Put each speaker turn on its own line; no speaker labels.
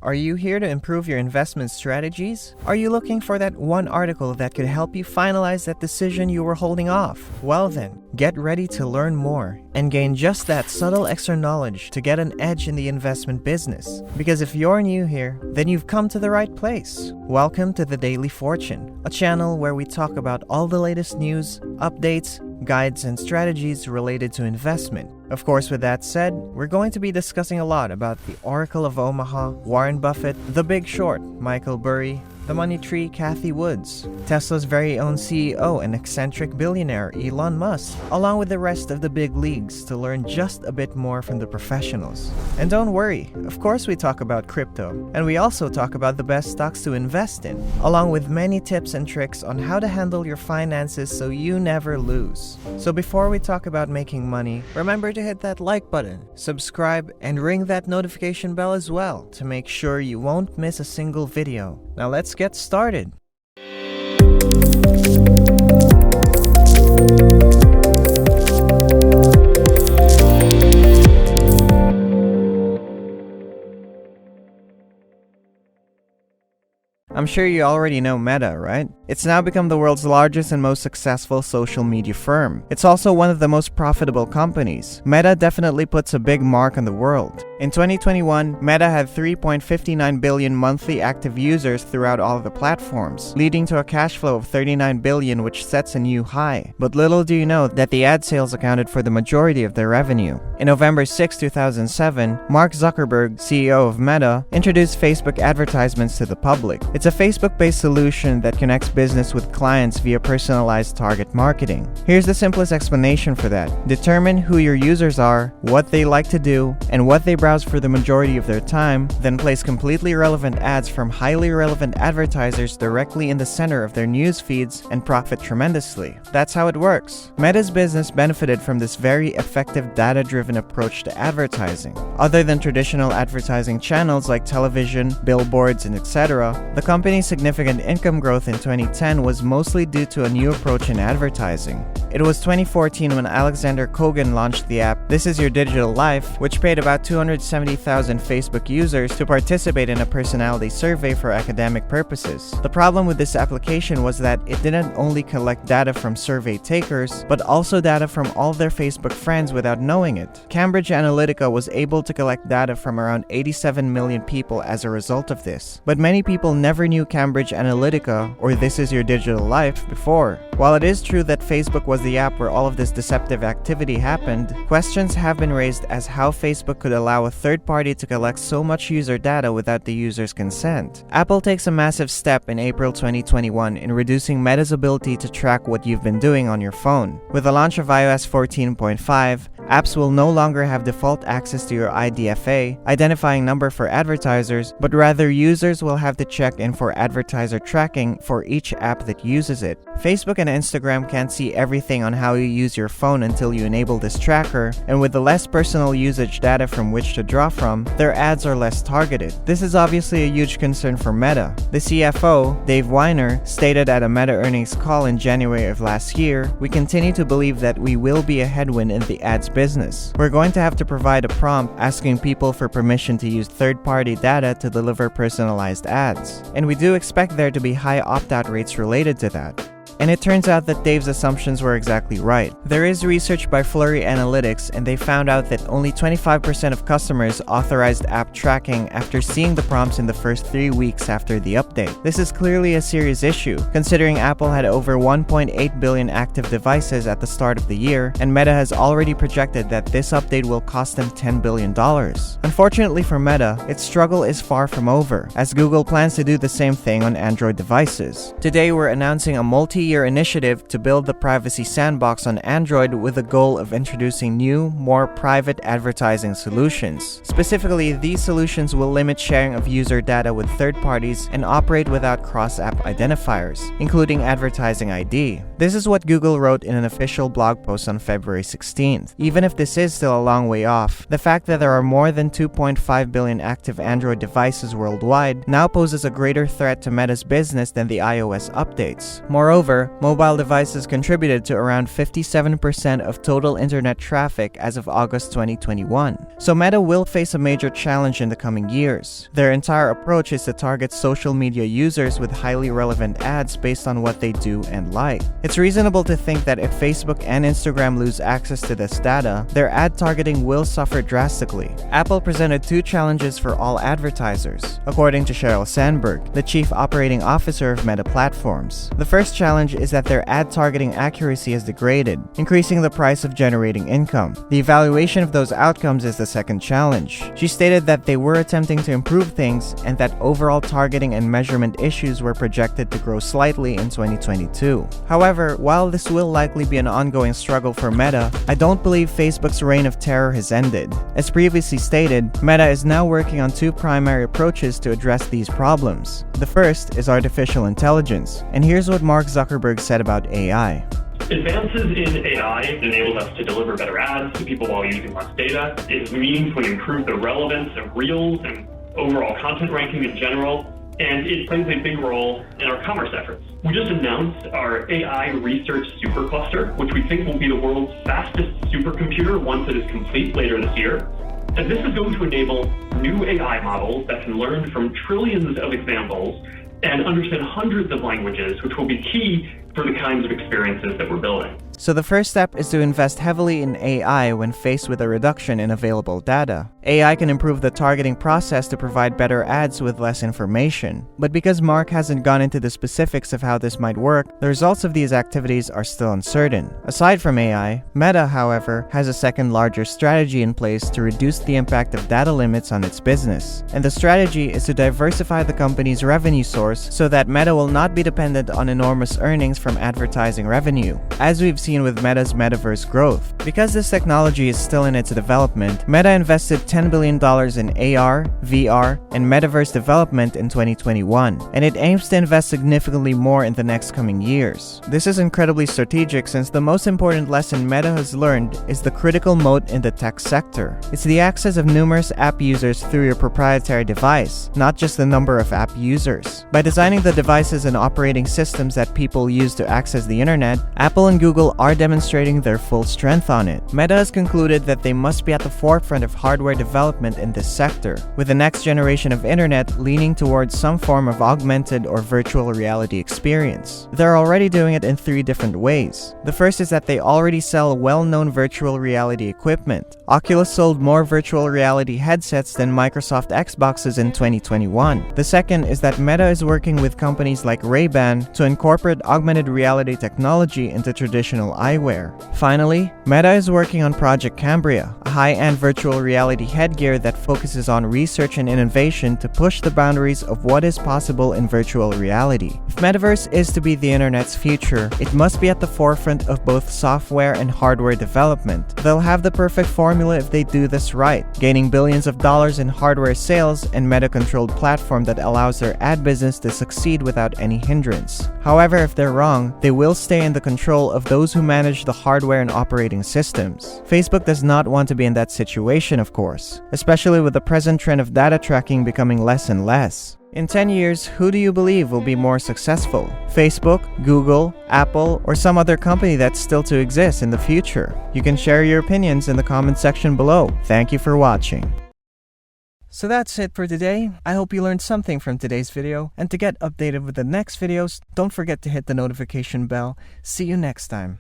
Are you here to improve your investment strategies? Are you looking for that one article that could help you finalize that decision you were holding off? Well then, get ready to learn more and gain just that subtle extra knowledge to get an edge in the investment business. Because if you're new here, then you've come to the right place. Welcome to The Daily Fortune, a channel where we talk about all the latest news, updates, guides, and strategies related to investment. Of course, with that said, we're going to be discussing a lot about the Oracle of Omaha, Warren Buffett, The Big Short, Michael Burry, the money tree Cathie Woods, Tesla's very own CEO and eccentric billionaire Elon Musk, along with the rest of the big leagues to learn just a bit more from the professionals. And don't worry, of course we talk about crypto, and we also talk about the best stocks to invest in, along with many tips and tricks on how to handle your finances so you never lose. So before we talk about making money, remember to hit that like button, subscribe, and ring that notification bell as well to make sure you won't miss a single video. Now let's get started. I'm sure you already know Meta, right? It's now become the world's largest and most successful social media firm. It's also one of the most profitable companies. Meta definitely puts a big mark on the world. In 2021, Meta had 3.59 billion monthly active users throughout all of the platforms, leading to a cash flow of 39 billion, which sets a new high. But little do you know that the ad sales accounted for the majority of their revenue. In November 6, 2007, Mark Zuckerberg, CEO of Meta, introduced Facebook advertisements to the public. It's a Facebook-based solution that connects business with clients via personalized target marketing. Here's the simplest explanation for that. Determine who your users are, what they like to do, and what they browse for the majority of their time, then place completely relevant ads from highly relevant advertisers directly in the center of their news feeds and profit tremendously. That's how it works. Meta's business benefited from this very effective data-driven approach to advertising. Other than traditional advertising channels like television, billboards, and etc., the company's significant income growth in 2010 was mostly due to a new approach in advertising. It was 2014 when Alexander Kogan launched the app This Is Your Digital Life, which paid about 270,000 Facebook users to participate in a personality survey for academic purposes. The problem with this application was that it didn't only collect data from survey takers, but also data from all their Facebook friends without knowing it. Cambridge Analytica was able to collect data from around 87 million people as a result of this. But many people never knew Cambridge Analytica or This Is Your Digital Life before. While it is true that Facebook was the app where all of this deceptive activity happened, questions have been raised as how Facebook could allow a third party to collect so much user data without the user's consent. Apple takes a massive step in April 2021 in reducing Meta's ability to track what you've been doing on your phone. With the launch of iOS 14.5, apps will no longer have default access to your IDFA, identifying number for advertisers, but rather users will have to check in for advertiser tracking for each app that uses it. Facebook and Instagram can't see everything on how you use your phone until you enable this tracker, and with the less personal usage data from which to draw from, their ads are less targeted. This is obviously a huge concern for Meta. The CFO, Dave Weiner, stated at a Meta earnings call in January of last year, "We continue to believe that we will be a headwind in the ads business. We're going to have to provide a prompt asking people for permission to use third-party data to deliver personalized ads. And we do expect there to be high opt-out rates related to that." And it turns out that Dave's assumptions were exactly right. There is research by Flurry Analytics, and they found out that only 25% of customers authorized app tracking after seeing the prompts in the first 3 weeks after the update. This is clearly a serious issue, considering Apple had over 1.8 billion active devices at the start of the year, and Meta has already projected that this update will cost them $10 billion. Unfortunately for Meta, its struggle is far from over, as Google plans to do the same thing on Android devices. Today we're announcing a multi-year initiative to build the privacy sandbox on Android with the goal of introducing new, more private advertising solutions. Specifically, these solutions will limit sharing of user data with third parties and operate without cross-app identifiers, including advertising ID. This is what Google wrote in an official blog post on February 16th. Even if this is still a long way off, the fact that there are more than 2.5 billion active Android devices worldwide now poses a greater threat to Meta's business than the iOS updates. Moreover, However, mobile devices contributed to around 57% of total internet traffic as of August 2021. So Meta will face a major challenge in the coming years. Their entire approach is to target social media users with highly relevant ads based on what they do and like. It's reasonable to think that if Facebook and Instagram lose access to this data, their ad targeting will suffer drastically. Apple presented two challenges for all advertisers, according to Sheryl Sandberg, the chief operating officer of Meta Platforms. The first challenge is that their ad targeting accuracy has degraded, increasing the price of generating income. The evaluation of those outcomes is the second challenge. She stated that they were attempting to improve things and that overall targeting and measurement issues were projected to grow slightly in 2022. However, while this will likely be an ongoing struggle for Meta, I don't believe Facebook's reign of terror has ended. As previously stated, Meta is now working on two primary approaches to address these problems. The first is artificial intelligence, and here's what Mark Zuckerberg said about AI.
Advances in AI enable us to deliver better ads to people while using less data. It meaningfully improves the relevance of Reels and overall content ranking in general, and it plays a big role in our commerce efforts. We just announced our AI research supercluster, which we think will be the world's fastest supercomputer once it is complete later this year. And this is going to enable new AI models that can learn from trillions of examples and understand hundreds of languages, which will be key for the kinds of experiences that we're building.
So the first step is to invest heavily in AI when faced with a reduction in available data. AI can improve the targeting process to provide better ads with less information. But because Mark hasn't gone into the specifics of how this might work, the results of these activities are still uncertain. Aside from AI, Meta, however, has a second larger strategy in place to reduce the impact of data limits on its business. And the strategy is to diversify the company's revenue source so that Meta will not be dependent on enormous earnings from advertising revenue, as we've seen with Meta's metaverse growth. Because this technology is still in its development, Meta invested $10 billion in AR, VR, and metaverse development in 2021, and it aims to invest significantly more in the next coming years. This is incredibly strategic since the most important lesson Meta has learned is the critical moat in the tech sector. It's the access of numerous app users through your proprietary device, not just the number of app users. By designing the devices and operating systems that people use to access the internet, Apple and Google are demonstrating their full strength on it. Meta has concluded that they must be at the forefront of hardware development in this sector, with the next generation of internet leaning towards some form of augmented or virtual reality experience. They're already doing it in three different ways. The first is that they already sell well-known virtual reality equipment. Oculus sold more virtual reality headsets than Microsoft Xboxes in 2021. The second is that Meta is working with companies like Ray-Ban to incorporate augmented reality technology into traditional eyewear. Finally, Meta is working on Project Cambria, a high-end virtual reality headgear that focuses on research and innovation to push the boundaries of what is possible in virtual reality. If metaverse is to be the internet's future, it must be at the forefront of both software and hardware development. They'll have the perfect formula if they do this right, gaining billions of dollars in hardware sales and Meta-controlled platform that allows their ad business to succeed without any hindrance. However, if they're wrong, they will stay in the control of those who manage the hardware and operating systems. Facebook does not want to be in that situation, of course, especially with the present trend of data tracking becoming less and less. In 10 years, who do you believe will be more successful? Facebook, Google, Apple, or some other company that's still to exist in the future? You can share your opinions in the comment section below. Thank you for watching. So that's it for today. I hope you learned something from today's video, and to get updated with the next videos, don't forget to hit the notification bell. See you next time.